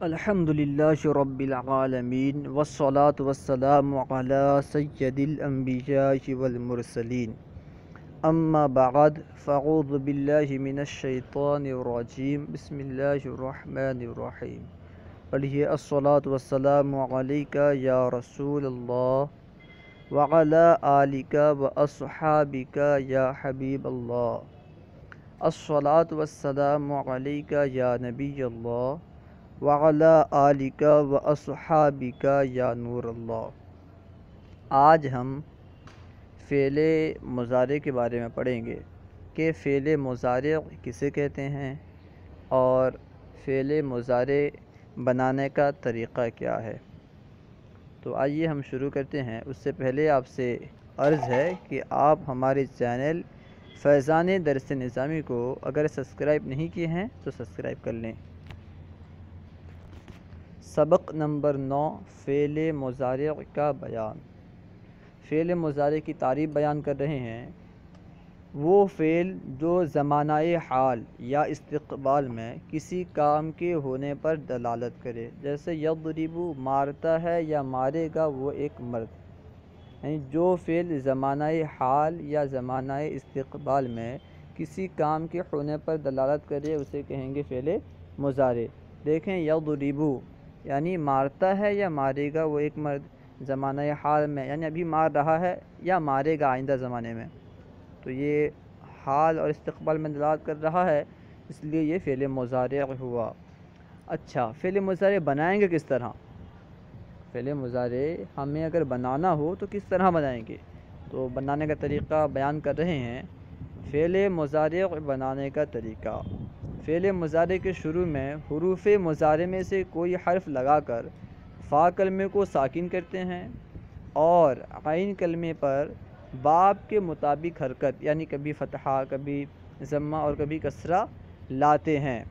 الحمدللہ رب العالمین والصلاة والسلام علی سید الانبیاء والمرسلین اما بعد فاعوذ باللہ من الشیطان الرجیم بسم اللہ الرحمن الرحیم پڑھیے الصلاة والسلام علیک یا رسول اللہ وعلی آلک واصحابک یا حبیب اللہ الصلاة والسلام علیک یا نبی اللہ وعلی آلک واصحابک یا نور اللہ۔ آج ہم فعل مضارع کے بارے میں پڑھیں گے کہ فعل مضارع کسے کہتے ہیں اور فعل مضارع بنانے کا طریقہ کیا ہے۔ تو آئیے ہم شروع کرتے ہیں۔ اس سے پہلے آپ سے عرض ہے کہ آپ ہمارے چینل فیضان درس نظامی کو اگر سبسکرائب نہیں کیے ہیں تو سبسکرائب کر لیں۔ سبق نمبر 9 فعل مضارع کا بیان۔ فعل مضارع کی تعریف بیان کر رہے ہیں۔ وہ فعل جو زمانہ حال یا استقبال میں کسی کام کے ہونے پر دلالت کرے، جیسے یضرب مارتا ہے یا مارے گا وہ ایک مرد، یعنی جو فعل زمانہ حال یا زمانہ استقبال میں کسی کام کے ہونے پر دلالت کرے اسے کہیں گے فعل مضارع۔ دیکھیں یضرب یعنی مارتا ہے یا مارے گا وہ ایک مرد، زمانہ حال میں یعنی ابھی مار رہا ہے یا مارے گا آئندہ زمانے میں، تو یہ حال اور استقبال میں دلالت کر رہا ہے، اس لیے یہ فعل مضارع ہوا۔ اچھا، فعل مضارع بنائیں گے کس طرح؟ فعل مضارع ہمیں اگر بنانا ہو تو کس طرح بنائیں گے؟ تو بنانے کا طریقہ بیان کر رہے ہیں۔ فعل مضارع بنانے کا طریقہ: فعل مضارع کے شروع میں حروف مضارع میں سے کوئی حرف لگا کر فا کلمے کو ساکن کرتے ہیں اور عین کلمے پر باب کے مطابق حرکت، یعنی کبھی فتحہ، کبھی ضمہ اور کبھی کسرہ لاتے ہیں،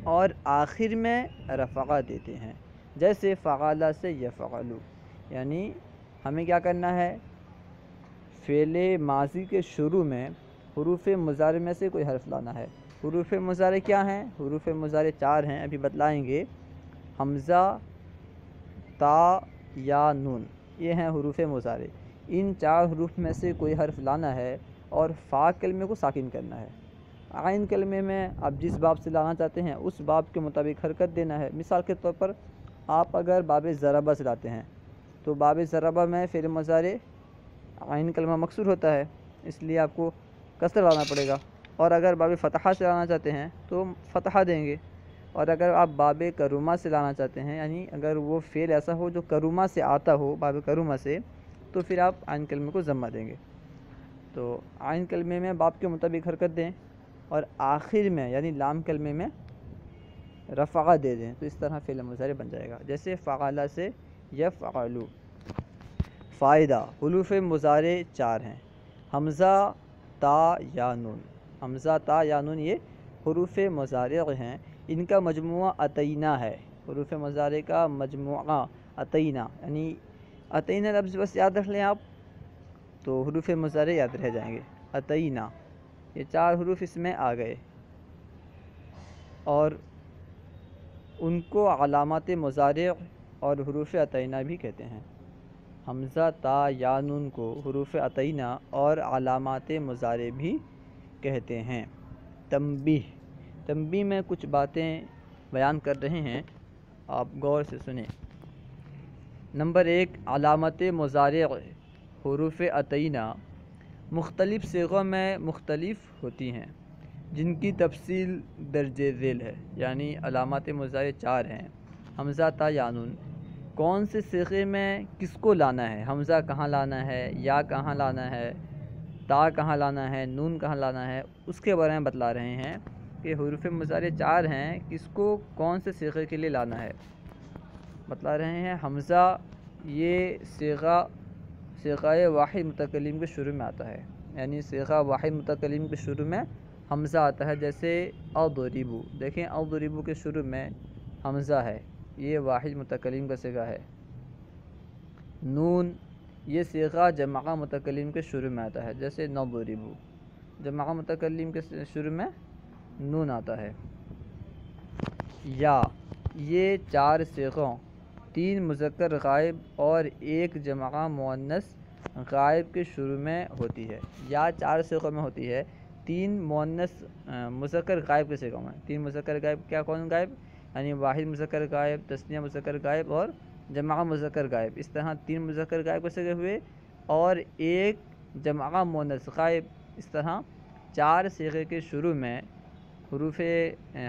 اور آخر میں رفعہ دیتے ہیں، جیسے فعل سے یفعل۔ یعنی ہمیں کیا کرنا ہے؟ فعل ماضی کے شروع میں حروف مضارع میں سے کوئی حرف لانا ہے۔ حروف مضارع کیا ہیں؟ حروف مضارع 4 ہیں، ابھی بتلائیں گے۔ حمزہ، تا یا نون، یہ ہیں حروف مضارع۔ ان 4 حروف میں سے کوئی حرف لانا ہے اور فا کلمے کو ساکن کرنا ہے۔ عین کلمے میں آپ جس باب سے لانا چاہتے ہیں اس باب کے مطابق حرکت دینا ہے۔ مثال کے طور پر آپ اگر باب ضربہ سے لاتے ہیں تو باب ضربہ میں فعل مضارع عین کلمہ مکسور ہوتا ہے، اس لیے آپ کو کسر لانا پڑے گا، اور اگر باب فتحہ سے لانا چاہتے ہیں تو فتحہ دیں گے، اور اگر آپ باب کرومہ سے لانا چاہتے ہیں، یعنی اگر وہ فعل ایسا ہو جو کرومہ سے آتا ہو، باب کرومہ سے، تو پھر آپ عین کلمے کو ضمہ دیں گے۔ تو عین کلمے میں باب کے مطابق حرکت دیں اور آخر میں یعنی لام کلمے میں رفعہ دے دیں، تو اس طرح فعل مضارع بن جائے گا، جیسے فعل سے یفعل۔ فائدہ: حروف مضارع 4 ہیں: حمزہ، تا یا نون۔ حمزہ، تا یا نون یہ حروف مضارع ہیں، ان کا مجموعہ اتینا ہے۔ حروف مضارع کا مجموعہ اتینا، یعنی اتینا لفظ بس یاد رکھ لیں آپ تو حروف مضارع یاد رہ جائیں گے۔ اتینا، یہ 4 حروف اس میں آ گئے، اور ان کو علامات مضارع اور حروف اتینا بھی کہتے ہیں۔ حمزہ، تا یا نون کو حروف اتینا اور علامات مضارع بھی کہتے ہیں۔ تنبیہ: تنبیہ میں کچھ باتیں بیان کر رہے ہیں، آپ غور سے سنیں۔ نمبر 1، علامت مضارع حروف اتینا مختلف صیغوں میں مختلف ہوتی ہیں، جن کی تفصیل درج ذیل ہے۔ یعنی علامات مضارع 4 ہیں: حمزہ، تا یا نون، کون سے صیغے میں کس کو لانا ہے، حمزہ کہاں لانا ہے، یا کہاں لانا ہے، تا کہاں لانا ہے، نون کہاں لانا ہے، اس کے بارے میں بتلا رہے ہیں کہ حروف مضارع 4 ہیں، کس کو کون سے صیغے کے لیے لانا ہے۔ بتلا رہے ہیں حمزہ یہ صیغہ واحد متکلم کے شروع میں آتا ہے، یعنی صیغہ واحد متکلم کے شروع میں حمزہ آتا ہے، جیسے اضربو۔ دیکھیں اضربو کے شروع میں حمزہ ہے، یہ واحد متکلم کا صیغہ ہے۔ نون یہ صیغہ جمع متکلم کے شروع میں آتا ہے، جیسے نضربو، جمع متکلم کے شروع میں نون آتا ہے۔ یا یہ 4 صيغوں 3 مذکر غائب اور 1 جمع مؤنث غائب کے شروع میں ہوتی ہے، یا 4 صيغوں میں ہوتی ہے، 3 مؤنث مذکر غائب کے صيغوں میں۔ 3 مذکر غائب کیا کون غائب؟ یعنی واحد مذکر غائب، تثنیہ مذکر غائب اور جمع مذکر غائب۔ اس طرح 3 مذکر غائب کے صيغے ہوئے اور 1 جمع مؤنث غائب۔ اس طرح 4 صيغے کے شروع میں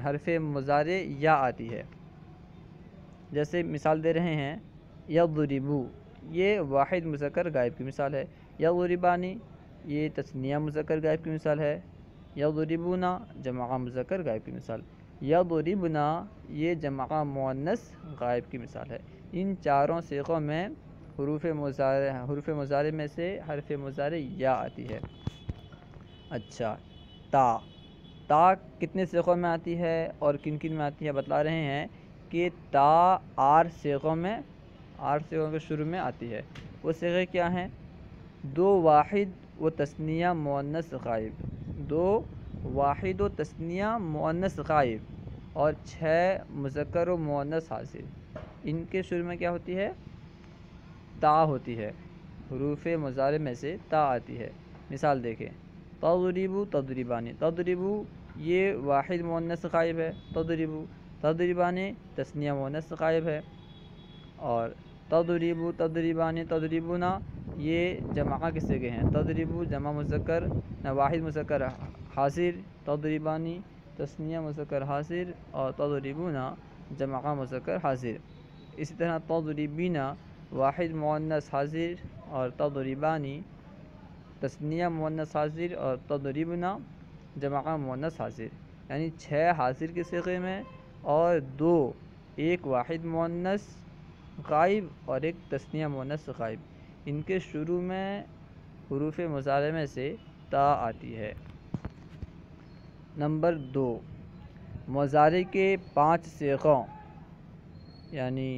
حرف مضارع یا آتی ہے۔ جیسے مثال دے رہے ہیں یضربو، یہ واحد مذکر غائب کی مثال ہے۔ یضربانی، یہ تثنیہ مذکر غائب کی مثال ہے۔ یضربونا، جمع مذکر غائب کی مثال۔ یضربنا، یہ جمع مؤنث غائب کی مثال ہے۔ ان چاروں صيغوں میں حروف مضارع میں سے حرف مضارع یا آتی ہے۔ اچھا، تا کتنے صيغوں میں آتی ہے اور کن کن میں آتی ہے؟ بتلا رہے ہیں کہ تا 8 صيغوں کے شروع میں آتی ہے۔ وہ صيغے کیا ہیں؟ 2 واحد و تثنیہ مؤنث غائب، 2 واحد و تثنیہ مؤنث غائب اور 6 مذکر و مؤنث حاضر۔ ان کے شروع میں کیا ہوتی ہے؟ تا ہوتی ہے۔ حروف مضارع میں سے تا آتی ہے۔ مثال دیکھیں، تضربو تضربانی، تضربو یہ واحد مؤنث غائب ہے، تضربو، تضربانی تثنیہ مؤنث غائب ہے، اور تضربو تضربانی تضربونا یہ جمع کے صيغے ہیں۔ تضربو جمع مذکر واحد مذکر حاضر، تضربانی تثنیہ مذکر حاضر اور تضربونا جمع مذکر حاضر۔ اسی طرح تضربینا واحد مؤنث حاضر اور تضربانی تثنیہ مؤنث حاضر اور تضربنا جمع مؤنث حاضر، یعنی 6 حاضر کے صيغے میں اور 2 ایک واحد مؤنث غائب اور 1 تثنیہ مؤنث غائب۔ ان کے شروع میں حروف مضارع میں سے تا آتی ہے۔ نمبر 2، مضارع کے 5 صيغوں یعنی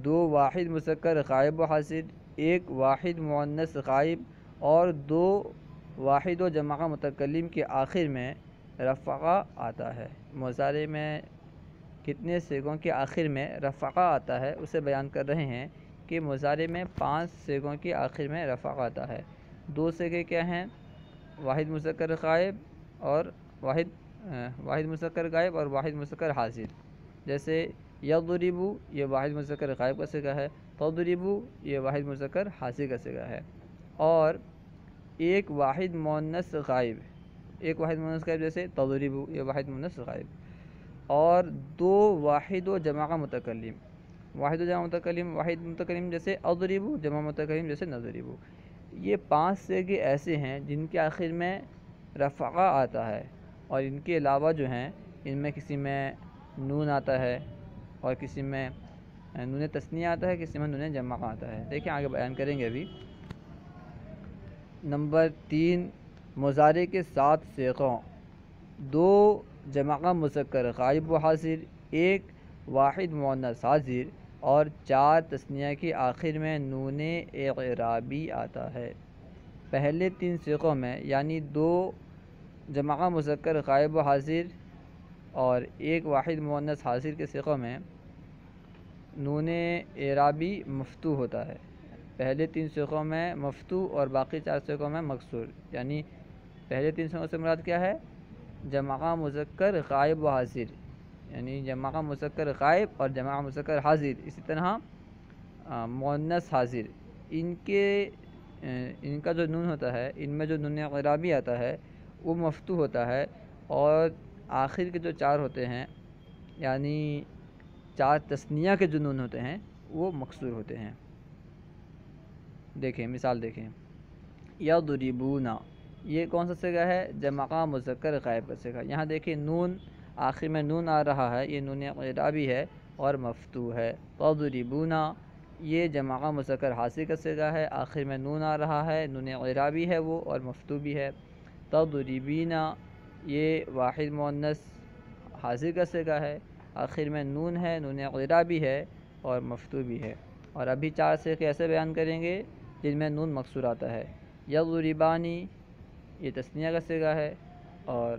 2 واحد مذکر غائب و حاضر، 1 واحد مؤنث غائب اور 2 واحد و جمع متکلم کے آخر میں رفع آتا ہے۔ مضارع میں کتنے صيغوں کے آخر میں رفع آتا ہے اسے بیان کر رہے ہیں کہ مضارع میں 5 صيغوں کے آخر میں رفع آتا ہے۔ 2 صيغے کیا ہیں؟ واحد مذکر غائب اور واحد مذکر غائب اور واحد مذکر حاضر۔ جیسے یضربو یہ واحد مذکر غائب کا صيغہ ہے، تضربو یہ واحد مذکر حاضر کا صيغہ ہے، اور 1 واحد مؤنث غائب، 1 واحد مؤنث غائب جیسے تضربو یہ واحد مؤنث غائب، اور 2 واحد و جمع متکلم، واحد و جمع متکلم، واحد متکلم جیسے اضربو، جمع متکلم جیسے نضربو۔ یہ 5 صيغے ایسے ہیں جن کے آخر میں رفع آتا ہے، اور ان کے علاوہ جو ہیں ان میں کسی میں نون آتا ہے اور کسی میں نون تثنیہ آتا ہے، کسی میں نون جمع آتا ہے۔ دیکھیں آگے بیان کریں گے ابھی۔ نمبر 3، مضارع کے 7 صيغوں 2 جمع مذکر غائب و حاضر، 1 واحد مؤنث حاضر اور 4 تثنیہ کے آخر میں نون اعرابی آتا ہے۔ پہلے 3 صيغوں میں یعنی 2 جمع مذکر غائب و حاضر اور 1 واحد مؤنث حاضر کے صيغوں میں نون اعرابی مفتوح ہوتا ہے۔ پہلے 3 صيغوں میں مفتوح اور باقی 4 صيغوں میں مکسور، یعنی پہلے 3 صيغوں سے مراد کیا ہے؟ جمع مذکر غائب و حاضر، یعنی جمع مذکر غائب اور جمع مذکر حاضر، اسی طرح مؤنث حاضر، ان کا جو نون ہوتا ہے، ان میں جو نون اعرابی آتا ہے وہ مفتوح ہوتا ہے، اور آخر کے جو 4 ہوتے ہیں یعنی 4 تثنیہ کے جو نون ہوتے ہیں وہ مکسور ہوتے ہیں۔ دیکھیں مثال دیکھیں، یضربونا یہ کون سا صيغہ ہے؟ جمع مذکر غائب کا صيغہ۔ یہاں دیکھیں نون، آخر میں نون آ رہا ہے، یہ نون اعرابی ہے اور مفتوح ہے۔ تضربونا یہ جمع مذکر حاضر کا صيغہ ہے، آخر میں نون آ رہا ہے، نون اعرابی ہے وہ اور مفتوح بھی ہے۔ تضربینا یہ واحد مؤنث حاضر کا صيغہ ہے، آخر میں نون ہے، نون اعرابی ہے اور مفتوح بھی ہے۔ اور ابھی 4 صيغے ایسے بیان کریں گے جن میں نون مکسور آتا ہے۔ یضربانی یہ تثنیہ کا صيغہ ہے، اور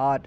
8,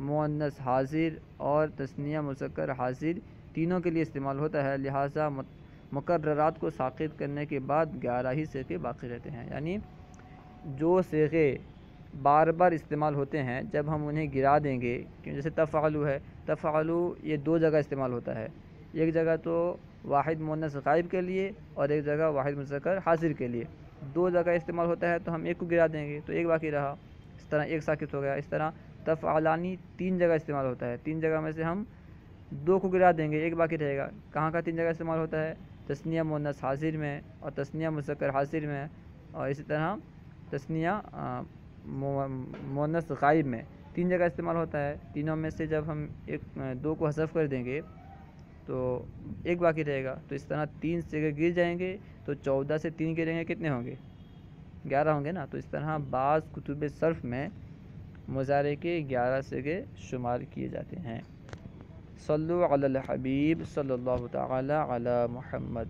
مؤنث حاضر اور تثنیہ مذکر حاضر تینوں کے لیے استعمال ہوتا ہے، لہٰذا مقررات کو ساقط کرنے کے بعد 11 ہی صیغے باقی رہتے ہیں۔ یعنی جو صیغے بار بار استعمال ہوتے ہیں جب ہم انہیں گرا دیں گے، جیسے تفعلوا ہے، تفعلوا یہ 2 جگہ استعمال ہوتا ہے، ایک جگہ تو واحد مؤنث غائب کے لیے اور ایک جگہ واحد مذکر حاضر کے لیے، 2 جگہ استعمال ہوتا ہے تو ہم ایک کو گرا دیں گے تو ایک باقی رہا، اس طرح ایک ساکت ہو گیا۔ اس طرح تفعلانی 3 جگہ استعمال ہوتا ہے، 3 جگہ میں سے ہم 2 کو گرا دیں گے، ایک باقی رہے گا۔ کہاں کا 3 جگہ استعمال ہوتا ہے؟ تثنیہ مؤنث حاضر میں اور تثنیہ مذکر حاضر میں، اور اسی طرح تثنیہ مؤنث غائب میں 3 جگہ استعمال ہوتا ہے۔ تینوں میں سے جب ہم 2 کو حذف کر دیں گے تو ایک باقی رہے گا، تو اس طرح 3 صیغے گر جائیں گے تو 14 سے 3 گریں گے کتنے ہوں گے؟ 11 ہوں گے نا۔ تو اس طرح بعض کتب صرف میں مضارع کے 11 صیغے شمار کیے جاتے ہیں۔ صلو علی الحبیب صلی اللہ تعالی علی محمد۔